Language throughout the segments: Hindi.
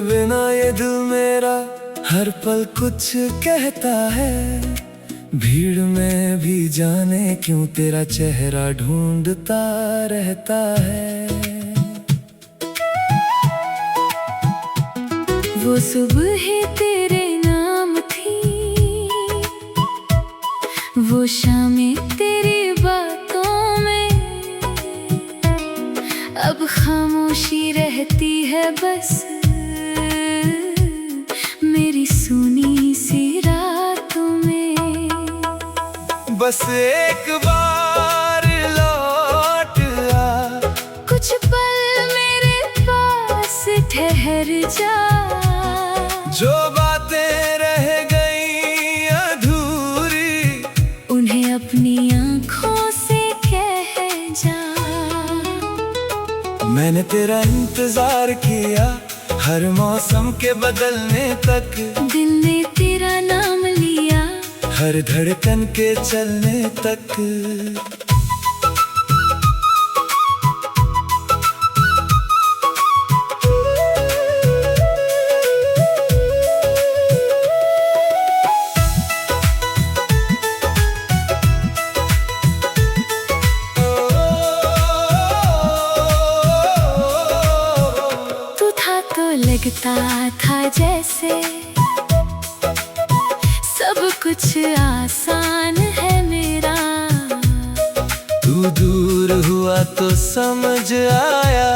बिना ये दिल मेरा हर पल कुछ कहता है। भीड़ में भी जाने क्यों तेरा चेहरा ढूंढता रहता है। वो सुबह तेरे नाम थी, वो शामें तेरी बातों में। अब खामोशी रहती है बस मेरी सुनी सी रातों में। बस एक बार लौट आ, कुछ पल मेरे पास ठहर जा। जो बातें रह गई अधूरी उन्हें अपनी आँखों से कह जा। मैंने तेरा इंतजार किया हर मौसम के बदलने तक। दिल ने तेरा नाम लिया हर धड़कन के चलने तक। तू था तो लगता था जैसे सब कुछ आसान है मेरा। तू दूर हुआ तो समझ आया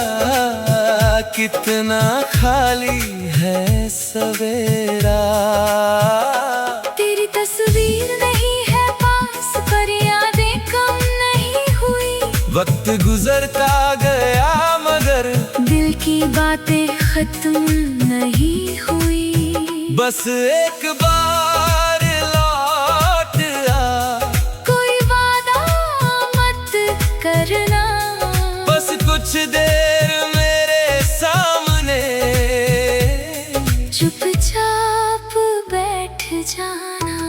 कितना खाली है सवेरा। तेरी तस्वीर नहीं है पास पर यादें कम नहीं हुई। वक्त गुजरता गया मगर दिल की बातें खत्म नहीं हुई। बस एक बार लौट आ, कोई वादा मत करना। बस कुछ देर मेरे सामने चुपचाप बैठ जाना।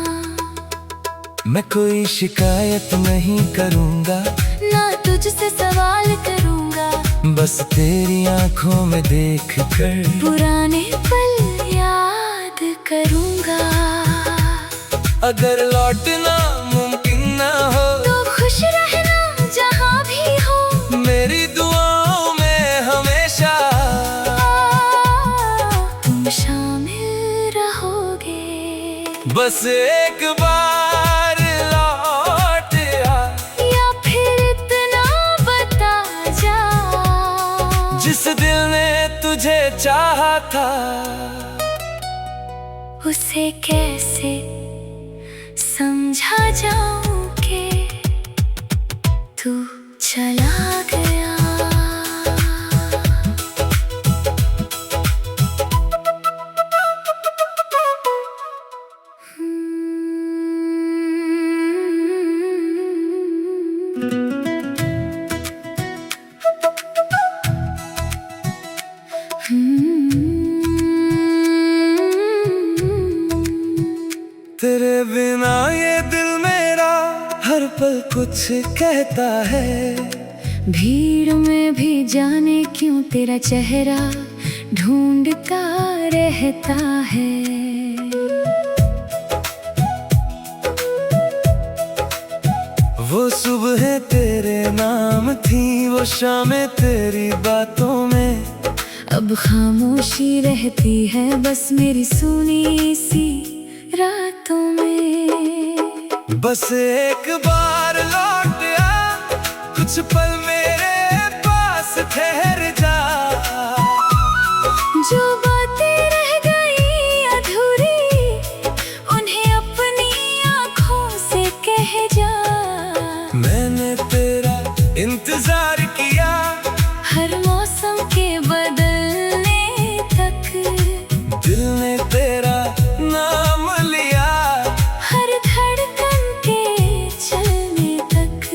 मैं कोई शिकायत नहीं करूँगा, ना तुझसे सवाल करूँगा। बस तेरी आंखों में देख कर पुराने पल याद करूँगा। अगर लौटना मुमकिन ना हो तो खुश रहना जहाँ भी हो। मेरी दुआओं में हमेशा तुम शामिल रहोगे। बस एक बार लौट आ, या फिर इतना बता जा। जिस दिल ने तुझे चाहा था उसे कैसे समझा जाऊं कि तू चला गया। तेरे बिना ये दिल मेरा हर पल कुछ कहता है। भीड़ में भी जाने क्यों तेरा चेहरा ढूंढता रहता है। वो सुबह तेरे नाम थी, वो शामें तेरी बातों में। अब खामोशी रहती है बस मेरी सुनी सी रातों में। बस एक बार लौट आ, कुछ पल मेरे पास ठहर जा। जो बातें रह गई अधूरी उन्हें अपनी आँखों से कह जा। मैंने तेरा इंतजार किया हर मौसम के बदलने तक। दिल ने तेरा नाम लिया हर धड़कन के चलने तक।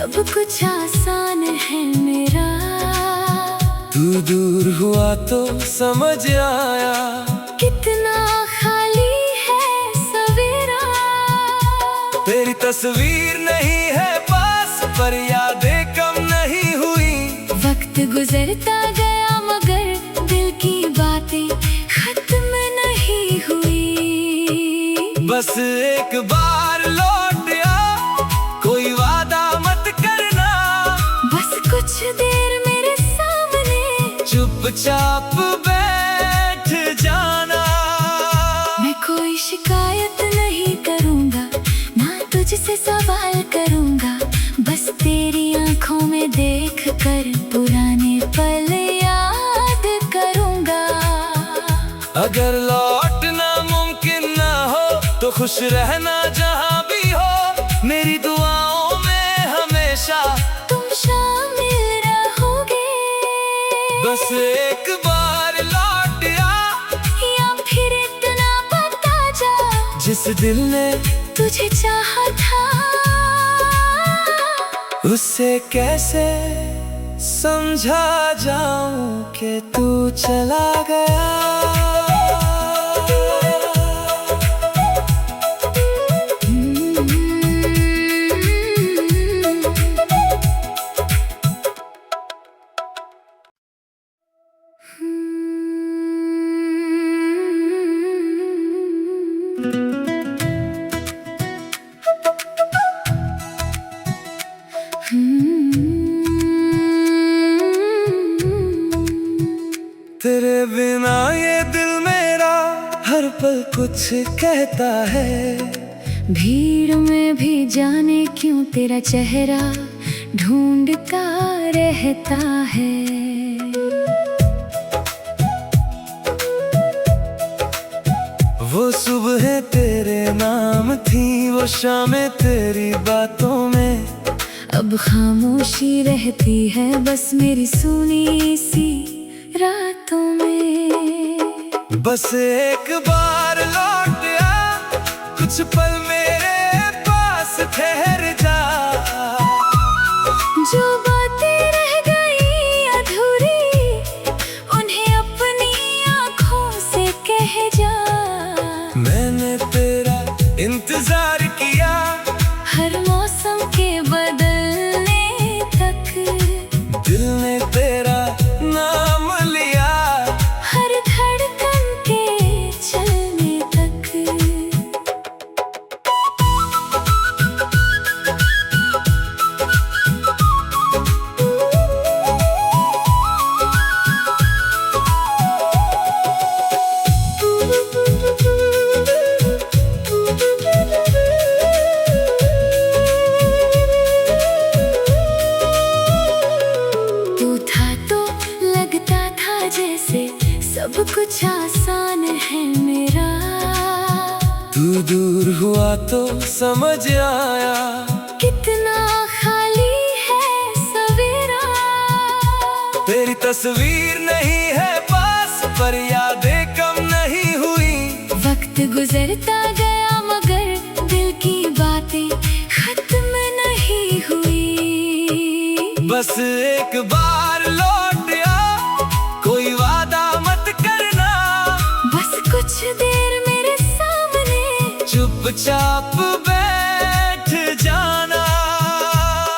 सब कुछ आसान है मेरा। तू दूर हुआ तो समझ आया कितना खाली है सवेरा। तेरी तस्वीर नहीं है पास, पर यादें कम नहीं हुई। वक्त गुजरता गया मगर दिल की बातें खत्म नहीं हुई। बस एक बार लौट आ, कोई वादा मत करना। बस कुछ देर मेरे सामने चुपचाप बैठ जाना। मैं कोई शिकायत नहीं करूँगा, ना तुझसे सवाल करूँगा। बस तेरी आँखों में देख कर पुराने पल याद करूँगा। अगर लौटना मुमकिन ना हो तो खुश रहना जहाँ भी हो। मेरी दुआओं में हमेशा तुम शामिल रहोगे। बस एक बार लौट आ, या फिर इतना बता जा जिस दिल ने तुझे चाहा था। उससे कैसे समझा जाऊं कि तू चला गया। तेरे बिना ये दिल मेरा हर पल कुछ कहता है। भीड़ में भी जाने क्यों तेरा चेहरा ढूंढता रहता है। वो सुबह तेरे नाम थी, वो शामें तेरी बातों में। अब खामोशी रहती है बस मेरी सुनी सी रातों में। बस एक बार लौट आ, कुछ पल मेरे पास ठहर जा। जो बातें रह गई अधूरी, उन्हें अपनी आँखों से कह जा। मैंने तेरा इंतजार किया, हर मौसम के बदलने तक। दिल ने तेरा नाम लिया, हर धड़कन के चलने तक। तू था तो लगता था जैसे सब कुछ आसान है मेरा। तू दूर हुआ तो समझ आया कितना खाली है सवेरा। तेरी तस्वीर नहीं है पास, पर यादें कम नहीं हुई। वक्त गुजरता गया मगर दिल की बातें खत्म नहीं हुई। बस एक बार लौट आ, कोई वादा मत करना। बस कुछ देर मेरे सामने चुपचाप बैठ जाना।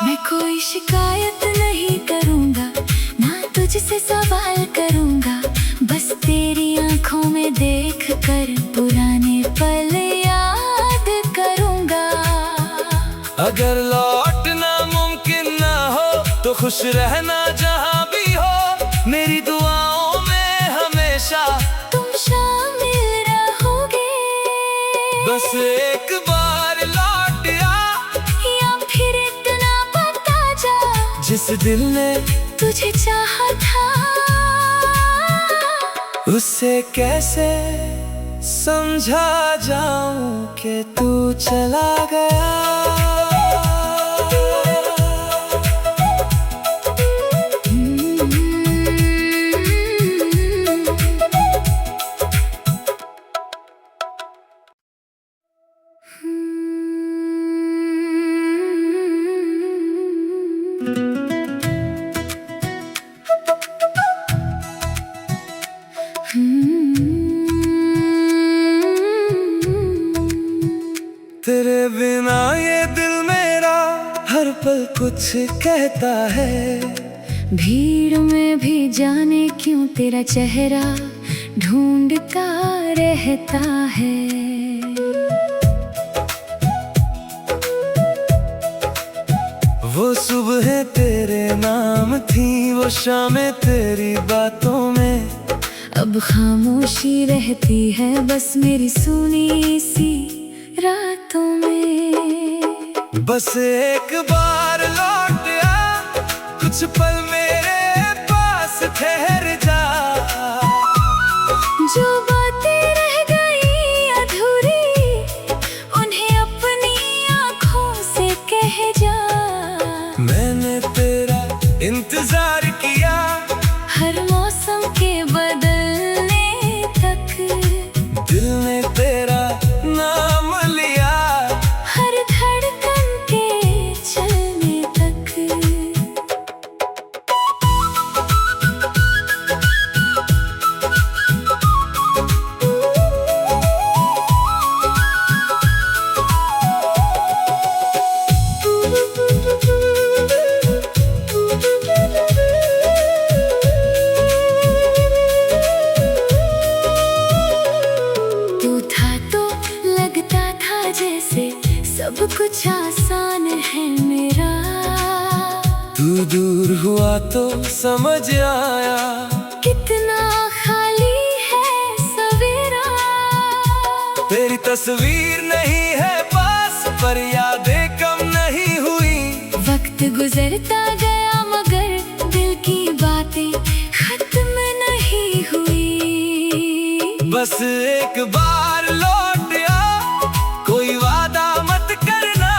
मैं कोई शिकायत नहीं करूँगा, ना तुझसे सवाल करूँगा। बस तेरी आँखों में देख कर पुराने पल याद करूँगा। अगर लौटना मुमकिन ना हो तो खुश रहना जहाँ भी हो। मेरी दुआओं में हमेशा तुम शामिल रहोगे। बस एक बार लौट आ, या फिर इतना बता जा जिस दिल ने तुझे चाहा था। उससे कैसे समझा जाऊं कि तू चला गया। तेरे बिना ये दिल मेरा हर पल कुछ कहता है। भीड़ में भी जाने क्यों तेरा चेहरा ढूंढता रहता है। वो सुबह तेरे नाम थी, वो शामें तेरी बातों में। अब खामोशी रहती है बस मेरी सुनी सी रातों में। बस एक बार लौट आ, कुछ पल मेरे पास ठहर जा। जो बातें रह गई अधूरी, उन्हें अपनी आँखों से कह जा। मैंने तेरा इंतजार किया, हर मौसम के बदलने तक। दिल ने तेरा नाम लिया, हर धड़कन के चलने तक। तू था तो लगता था जैसे सब कुछ आसान है मेरा। तू दूर हुआ तो समझ आया, कितना खाली है सवेरा। तेरी तस्वीर नहीं है पास, पर यादें कम नहीं हुई। वक्त गुजरता गया मगर दिल की बातें खत्म नहीं हुई। बस एक बार लौट आ, कोई वादा मत करना।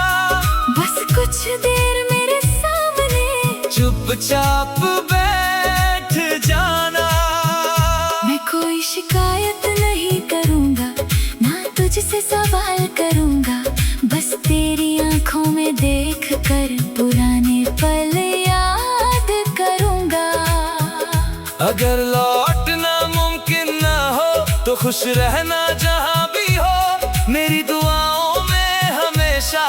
बस कुछ देर मेरे सामने चुपचाप बैठ जाना। मैं कोई शिकायत नहीं करूँगा, ना तुझसे सवाल करूँगा। बस तेरी आँखों में देख कर पुराने पल याद करूँगा। अगर लौटना मुमकिन ना हो तो खुश रहना जहाँ भी हो। मेरी दुआओं में हमेशा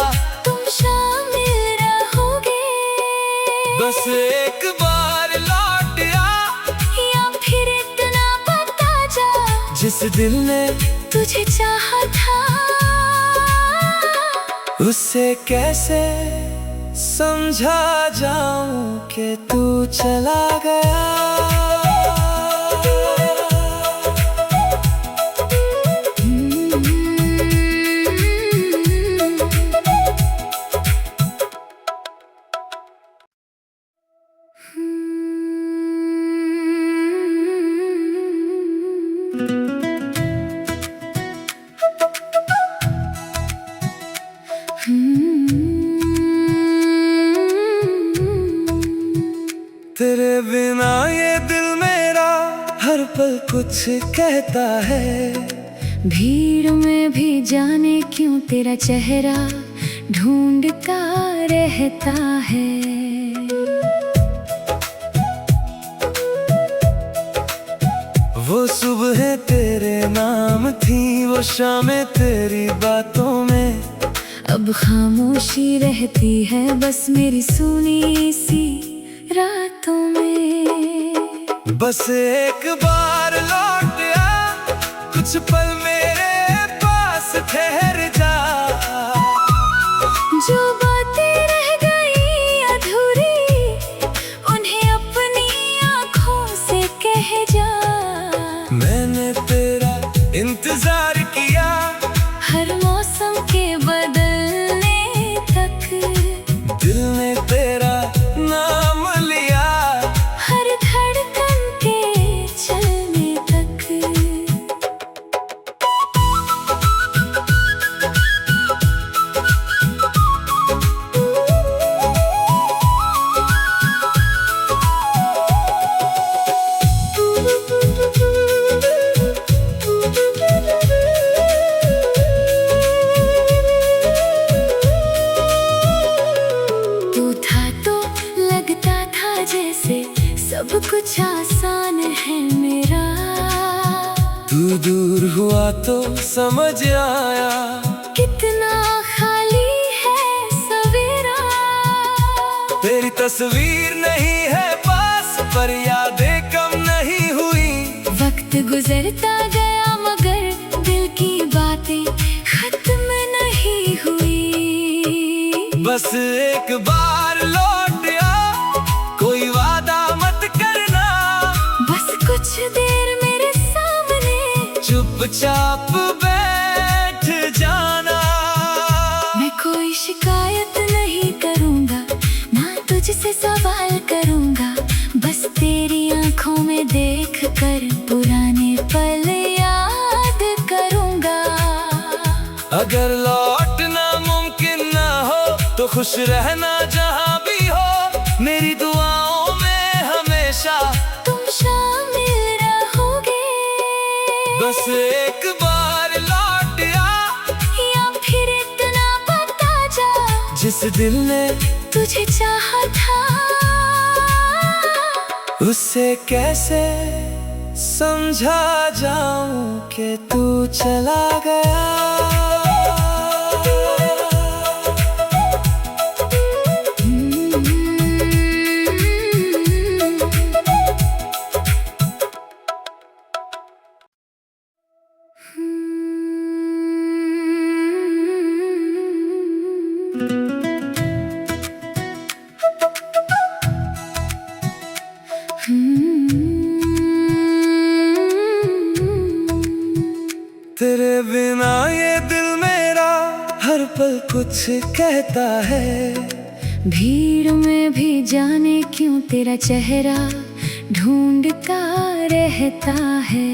तुम शामिल रहोगे। बस एक बार लौट आ, या फिर इतना बता जा, जिस दिल ने तुझे चाहा था। उससे कैसे समझा जाऊं कि तू चला गया। तेरे बिना ये दिल मेरा हर पल कुछ कहता है। भीड़ में भी जाने क्यों तेरा चेहरा ढूंढता रहता है। वो सुबह तेरे नाम थी, वो शामें तेरी बातों में। अब खामोशी रहती है बस मेरी सुनी सी रातों में। बस एक बार लौट आ, कुछ पल मेरे पास ठहर जा। जो बातें रह गई अधूरी, उन्हें अपनी आँखों से कह जा। मैंने तेरा इंतजार किया, हर मौसम के बदलने तक। दिल ने तेरा नाम लिया, हर धड़कन के चलने तक। तू था तो लगता था जैसे सब कुछ आसान है मेरा। तू दूर हुआ तो समझ आया, कितना खाली तस्वीर नहीं है पास, पर यादें कम नहीं हुई। वक्त गुजरता गया मगर दिल की बातें खत्म नहीं हुई। बस एक बार लौट आ, कोई वादा मत करना। बस कुछ देर मेरे सामने चुपचाप बैठ जाना। मैं कोई शिकायत नहीं करूँगा, ना तुझसे सवाल करूँगा। बस तेरी आंखों में देख कर पुराने पल याद करूँगा। अगर लौटना मुमकिन ना हो तो खुश रहना जहाँ भी हो। मेरी दुआओं में हमेशा तुम शामिल रहोगे। बस एक बार लौट आ, या फिर इतना बता जा, जिस दिल ने तुझे चाहा था। उसे कैसे समझा जाऊं कि तू चला गया। तेरे बिना ये दिल मेरा हर पल कुछ कहता है। भीड़ में भी जाने क्यों तेरा चेहरा ढूंढता रहता है।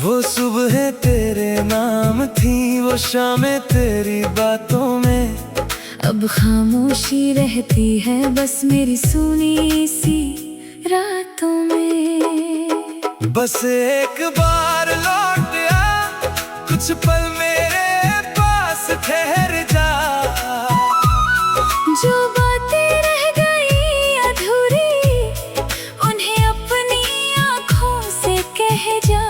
वो सुबह तेरे नाम थी, वो शामें तेरी बातों में। अब खामोशी रहती है बस मेरी सुनी सी रातों में। बस एक बार लौट आ, कुछ पल मेरे पास ठहर जा। जो बातें रह गई अधूरी, उन्हें अपनी आँखों से कह जा।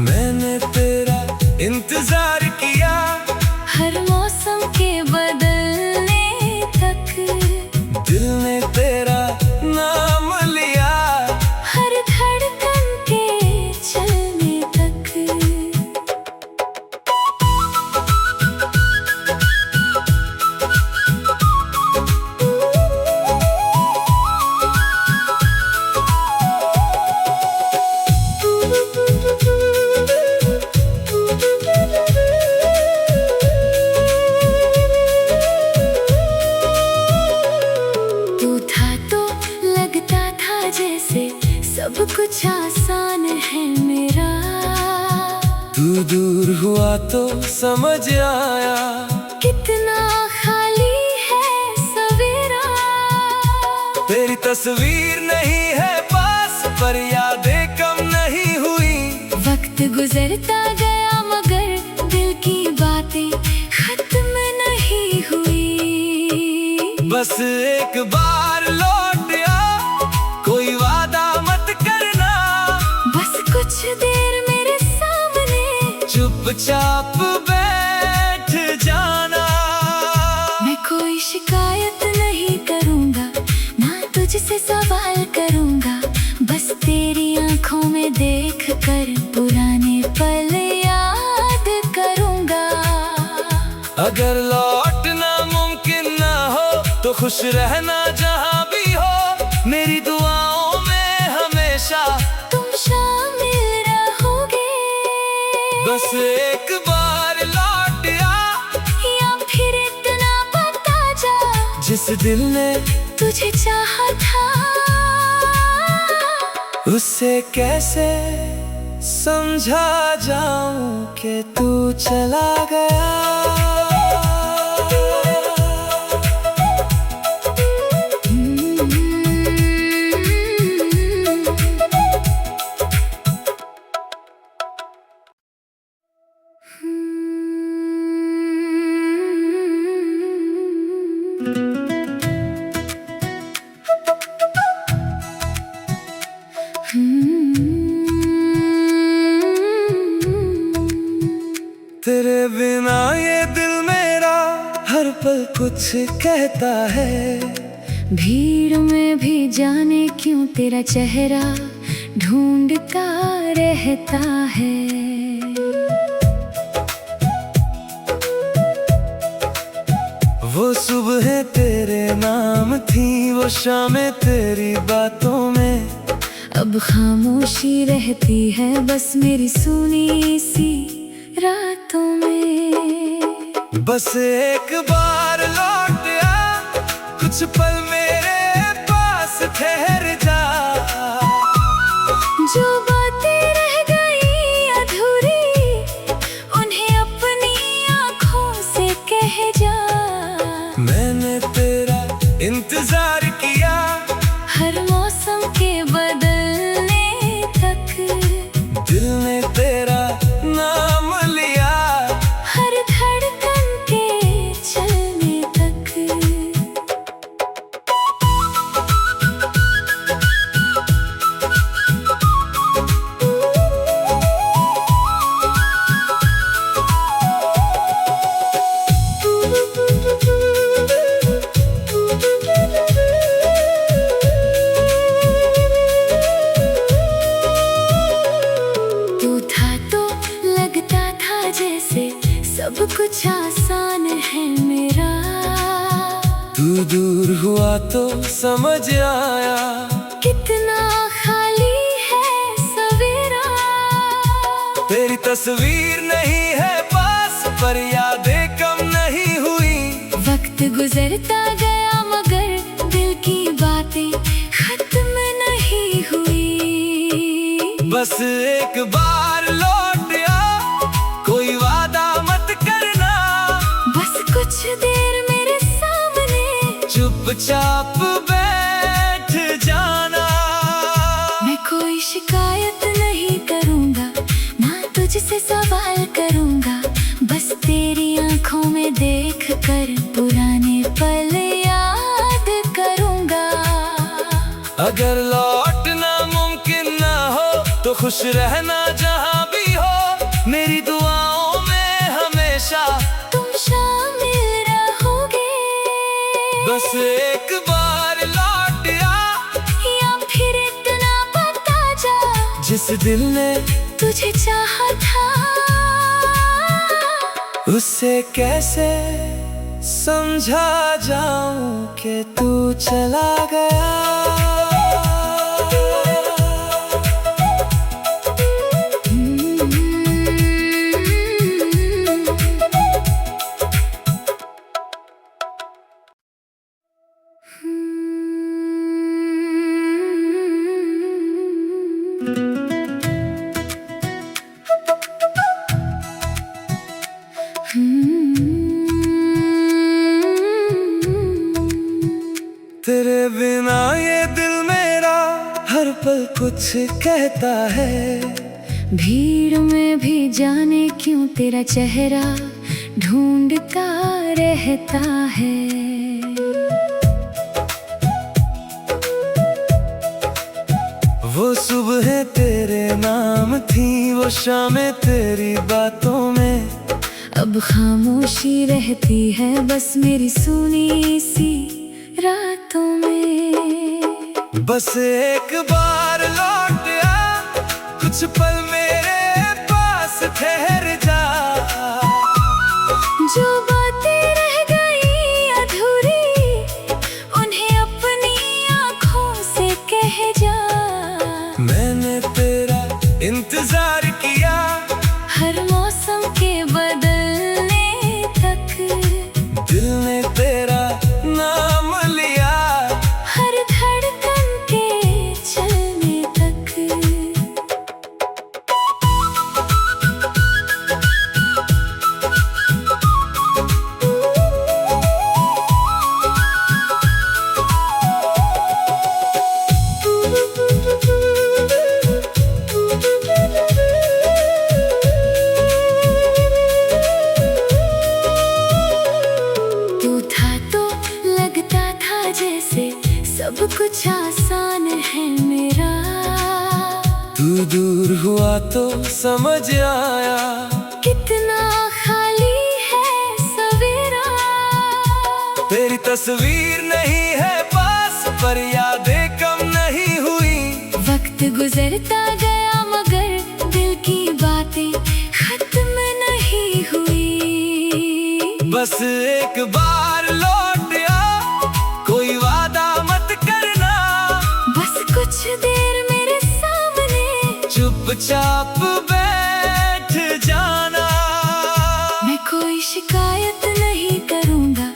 मैंने तेरा इंतजार किया, हर मौसम के बदलने तक। दिल ने तेरा नाम लिया, हर धड़कन के चलने तक। तू था तो लगता था जैसे सब कुछ आसान है मेरा। तू दूर हुआ तो समझ आया, कितना खाली है सवेरा। तेरी तस्वीर नहीं है पास, पर यादें कम नहीं हुई। वक्त गुजरता गया मगर दिल की बातें खत्म नहीं हुई। बस एक बार लौट आ, कोई वादा मत करना। बस कुछ देर मेरे सामने चुपचाप बैठ जाना। मैं कोई शिकायत नहीं करूँगा, ना तुझसे सवाल करूँगा। बस तेरी आंखों में देख कर पुराने पल याद करूँगा। अगर लौटना मुमकिन ना हो तो खुश रहना जहाँ भी हो। मेरी दुआओं में हमेशा तुम शामिल रहोगे। बस एक बार लौट आ, या फिर इतना बता जा, जिस दिल ने तुझे चाहा था। उसे कैसे समझा जाऊं कि तू चला गया। तेरे बिना ये पल कुछ कहता है। भीड़ में भी जाने क्यों तेरा चेहरा ढूंढता रहता है। वो सुबह तेरे नाम थी, वो शामें तेरी बातों में। अब खामोशी रहती है बस मेरी सुनी सी रातों में। बस एक बार लौट आ, कुछ पल मेरे पास ठहर जा। जो बातें रह गई अधूरी, उन्हें अपनी आँखों से कह जा। मैंने तेरा इंतजार किया, हर मौसम के बदलने तक। दिल ने तेरा नाम लिया, हर धड़कन के चलने तक। तू था तो लगता था जैसे सब कुछ आसान है मेरा। तू दूर हुआ तो समझ आया, कितना खाली है सवेरा। तेरी तस्वीर नहीं है पास, पर यादें कम नहीं हुई। वक्त गुजरता गया मगर दिल की बातें खत्म नहीं हुई। बस एक बार लौट आ, कोई वादा मत करना। बस कुछ देर मेरे सामने चुपचाप बैठ जाना। मैं कोई शिकायत नहीं करूँगा, ना तुझसे सवाल करूँगा। बस तेरी आँखों में देख कर पुराने पल याद करूँगा। अगर लौटना मुमकिन ना हो तो खुश रहना जहाँ भी हो। मेरी दुआओं में हमेशा तुम शामिल रहोगे। बस एक बार लौट आ, या फिर इतना बता जा, जिस दिल ने तुझे चाहा था। उससे कैसे समझा जाऊं कि तू चला गया। तेरे बिना ये दिल मेरा हर पल कुछ कहता है। भीड़ में भी जाने क्यों तेरा चेहरा ढूंढता रहता है। वो सुबह तेरे नाम थी, वो शामें तेरी बातों में। अब खामोशी रहती है बस मेरी सुनी सी रातों में। बस एक बार लौट आ, कुछ पल मेरे पास ठहर जा। जो बातें रह गई अधूरी, उन्हें अपनी आँखों से कह जा। मैंने तेरा इंतजार किया, हर मौसम के बदलने तक। दिल ने तेरा नाम लिया, हर धड़कन के चलने तक। तू था तो लगता था जैसे सब कुछ आसान है मेरा। तू दूर हुआ तो समझ आया, कितना खाली है सवेरा। तस्वीर नहीं है पास, पर यादें कम नहीं हुई। वक्त गुजरता गया मगर दिल की बातें खत्म नहीं हुई। बस एक बार लौट आ, कोई वादा मत करना। बस कुछ देर मेरे सामने चुपचाप बैठ जाना। मैं कोई शिकायत नहीं करूँगा,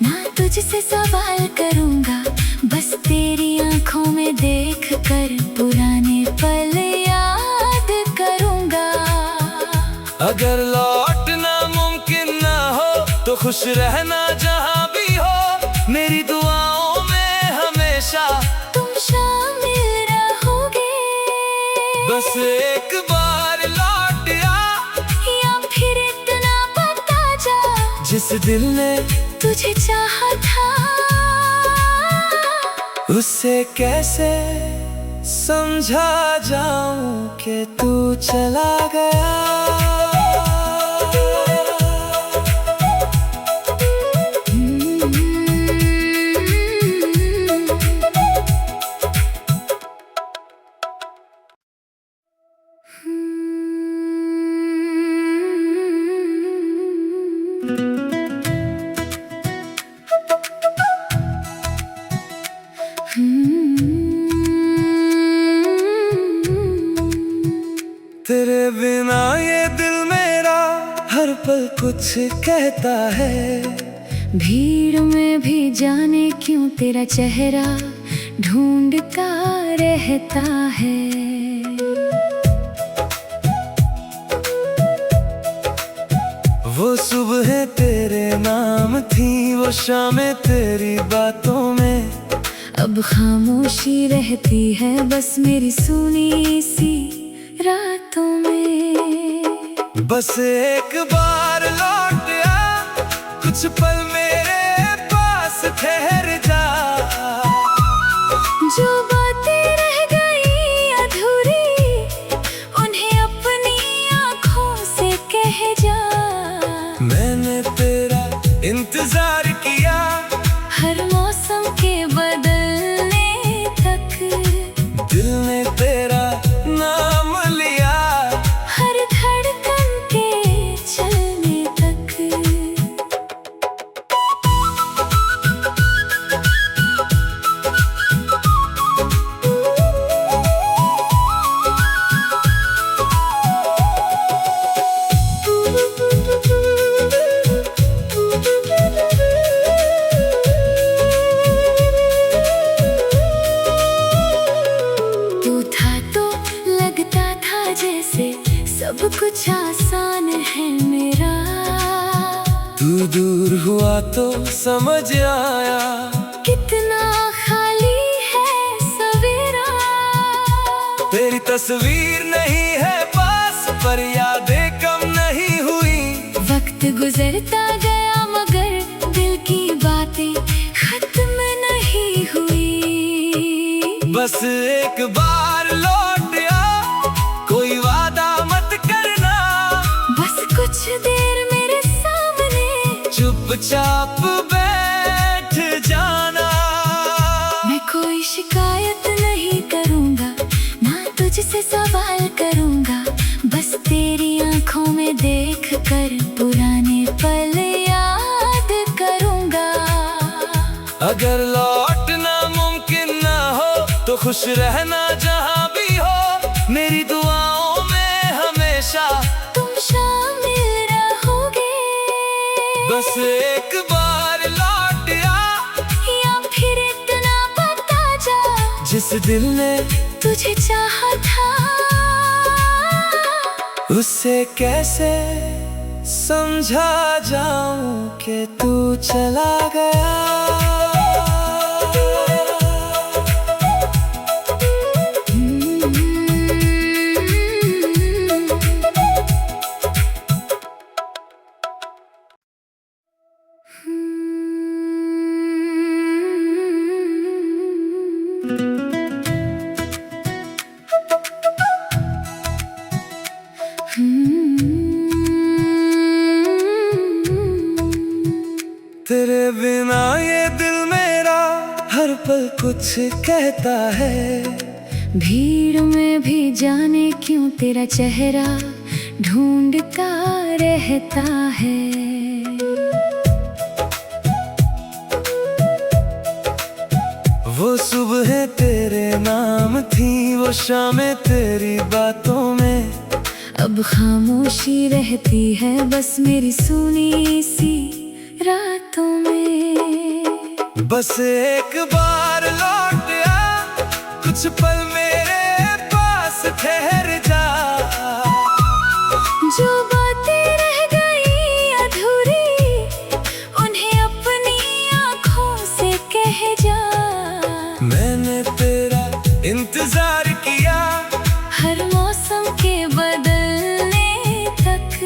ना तुझसे सवाल करूँगा। बस तेरी आंखों में देख कर पुराने पल याद करूँगा। अगर लौटना मुमकिन ना हो तो खुश रहना जहाँ भी हो। मेरी दुआओं में हमेशा तुम शामिल रहोगे। बस एक बार लौट आ, या फिर इतना बता जा, जिस दिल ने तुझे चाहा था। उससे कैसे समझा जाऊं कि तू चला गया। तेरे बिना ये दिल मेरा हर पल कुछ कहता है। भीड़ में भी जाने क्यों तेरा चेहरा ढूंढता रहता है। वो सुबह तेरे नाम थी, वो शामें तेरी बातों में। अब खामोशी रहती है बस मेरी सुनी सी रातों में। बस एक बार लौट आ, कुछ पल मेरे पास ठहर जा। जो बातें रह गई अधूरी, उन्हें अपनी आँखों से कह जा। मैंने तेरा इंतजार किया, हर मौसम के बदलने तक। दिल ने तेरा नाम लिया, हर धड़कन के चलने तक। तू था तो लगता था जैसे सब कुछ आसान है मेरा। तू दूर हुआ तो समझ आया, कितना खाली है सवेरा। तेरी तस्वीर नहीं है पास, पर यादें कम नहीं हुई। वक्त गुजरता गया मगर दिल की बातें खत्म नहीं हुई। बस एक बार लौट आ, कोई वादा मत करना। बस कुछ देर मेरे सामने चुपचाप बैठ जाना। मैं कोई शिकायत नहीं करूँगा, ना तुझसे सवाल करूँगा। बस तेरी आंखों में देख कर पुराने पल याद करूँगा। अगर लौटना मुमकिन ना हो तो खुश रहना जहाँ भी हो। मेरी दुआओं में हमेशा तुम शामिल रहोगे। बस एक बार लौट आ, या फिर इतना बता जा, जिस दिल ने तुझे चाहा था। उससे कैसे समझा जाऊं कि तू चला गया। तेरे बिना ये दिल कुछ कहता है। भीड़ में भी जाने क्यों तेरा चेहरा ढूंढता रहता है। वो सुबह तेरे नाम थी, वो शामें तेरी बातों में। अब खामोशी रहती है बस मेरी सुनी सी रातों में। बस एक बार लौट आ, कुछ पल मेरे पास ठहर जा। जो बातें रह गई अधूरी, उन्हें अपनी आँखों से कह जा। मैंने तेरा इंतजार किया, हर मौसम के बदलने तक।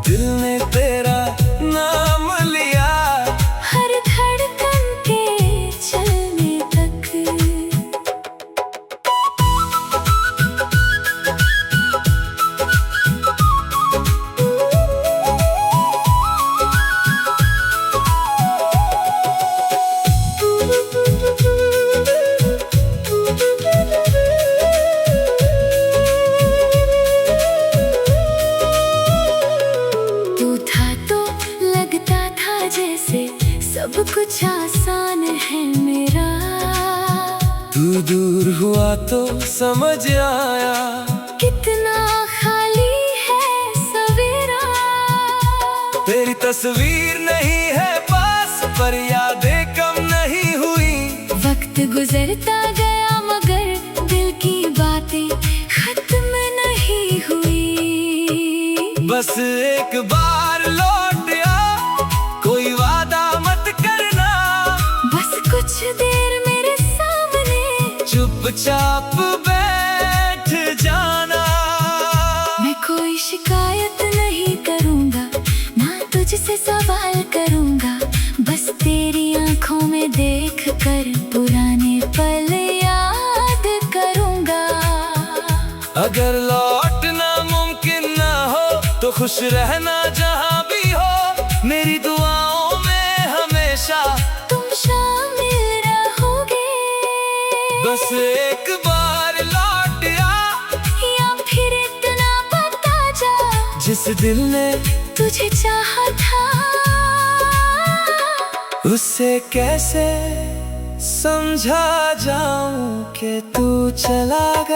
दिल ने तेरा नाम लिया, हर धड़कन के चलने तक। तू था तो लगता था जैसे सब कुछ आसान है मेरा। तू दूर हुआ तो समझ आया, कितना खाली है सवेरा। तेरी तस्वीर नहीं है पास, पर यादें कम नहीं हुई। वक्त गुजरता गया मगर दिल की बातें खत्म नहीं हुई। बस एक बार लौट आ, कोई वादा मत करना। बस कुछ देर मेरे सामने चुपचाप बैठ जाना। मैं कोई शिकायत नहीं करूँगा, ना तुझसे सवाल करूँगा। बस तेरी आँखों में देख कर पुराने पल याद करूँगा। अगर लौटना मुमकिन ना हो तो खुश रहना जहाँ भी हो। मेरी दुआओं में हमेशा तुम शामिल रहोगे। बस एक बार लौट आ, या फिर इतना बता जा, जिस दिल ने तुझे चाहा था। उससे कैसे समझा जाऊं कि तू चला गया।